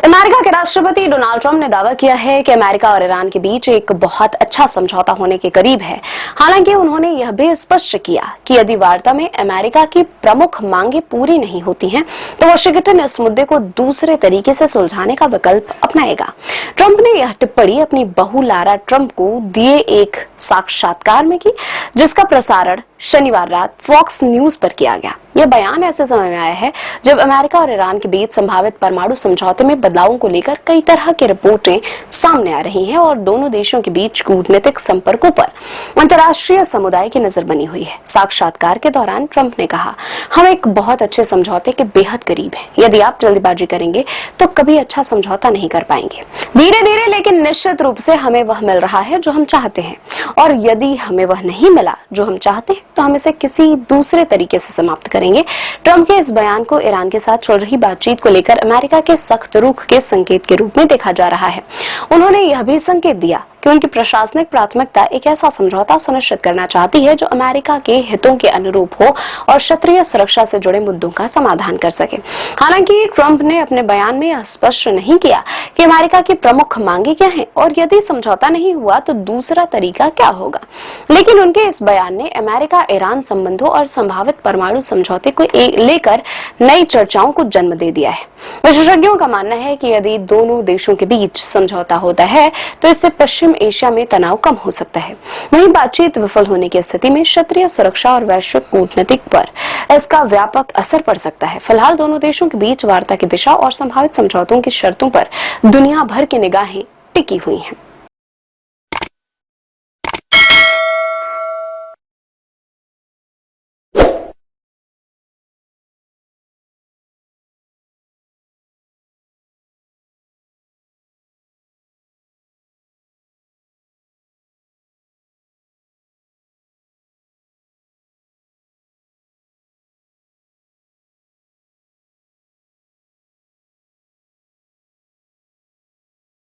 America के राष्ट्रपति Donald Trump ने दावा किया है कि अमेरिका और ईरान के बीच एक बहुत अच्छा समझौता होने के करीब है। हालांकि उन्होंने यह भी स्पष्ट किया कि यदि वार्ता में अमेरिका की प्रमुख मांगें पूरी नहीं होती हैं, तो वाशिंगटन इस मुद्दे को दूसरे तरीके से सुलझाने का विकल्प अपनाएगा। ट्रंप ने यह टिप्पणी अपनी बहू लारा ट्रंप को दिए एक साक्षात्कार में की, जिसका प्रसारण शनिवार रात फॉक्स न्यूज पर किया गया। यह बयान ऐसे समय में आया है जब अमेरिका और ईरान के बीच संभावित परमाणु समझौते में बदलावों को लेकर कई तरह की रिपोर्टें सामने आ रही हैं और दोनों देशों के बीच कूटनीतिक संपर्कों पर अंतर्राष्ट्रीय समुदाय की नजर बनी हुई है। साक्षात्कार के दौरान ट्रंप ने कहा, हम एक बहुत अच्छे समझौते के बेहद करीब हैं। यदि आप जल्दबाजी करेंगे तो कभी अच्छा समझौता नहीं कर पाएंगे। धीरे धीरे लेकिन निश्चित रूप से हमें वह मिल रहा है जो हम चाहते हैं, और यदि हमें वह नहीं मिला जो हम चाहते हैं तो हम इसे किसी दूसरे तरीके से समाप्त करेंगे। ट्रंप के इस बयान को ईरान के साथ चल रही बातचीत को लेकर अमेरिका के सख्त रुख के संकेत के रूप में देखा जा रहा है। उन्होंने यह भी संकेत दिया कि उनकी प्रशासनिक प्राथमिकता एक ऐसा समझौता सुनिश्चित करना चाहती है जो अमेरिका के हितों के अनुरूप हो और क्षेत्रीय सुरक्षा से जुड़े मुद्दों का समाधान कर सके। हालांकि ट्रंप ने अपने बयान में यह स्पष्ट नहीं किया कि अमेरिका की प्रमुख मांगे क्या हैं और यदि समझौता नहीं हुआ तो दूसरा तरीका क्या होगा। लेकिन उनके इस बयान ने अमेरिका ईरान संबंधों और संभावित परमाणु समझौते को लेकर नई चर्चाओं को जन्म दे दिया है। विशेषज्ञों का मानना है कि यदि दोनों देशों के बीच समझौता होता है तो इससे पश्चिम एशिया में तनाव कम हो सकता है। वहीं बातचीत विफल होने की स्थिति में क्षेत्रीय सुरक्षा और वैश्विक कूटनीति पर इसका व्यापक असर पड़ सकता है। फिलहाल दोनों देशों के बीच वार्ता की दिशा और संभावित समझौतों की शर्तों पर दुनिया भर की निगाहें टिकी हुई हैं।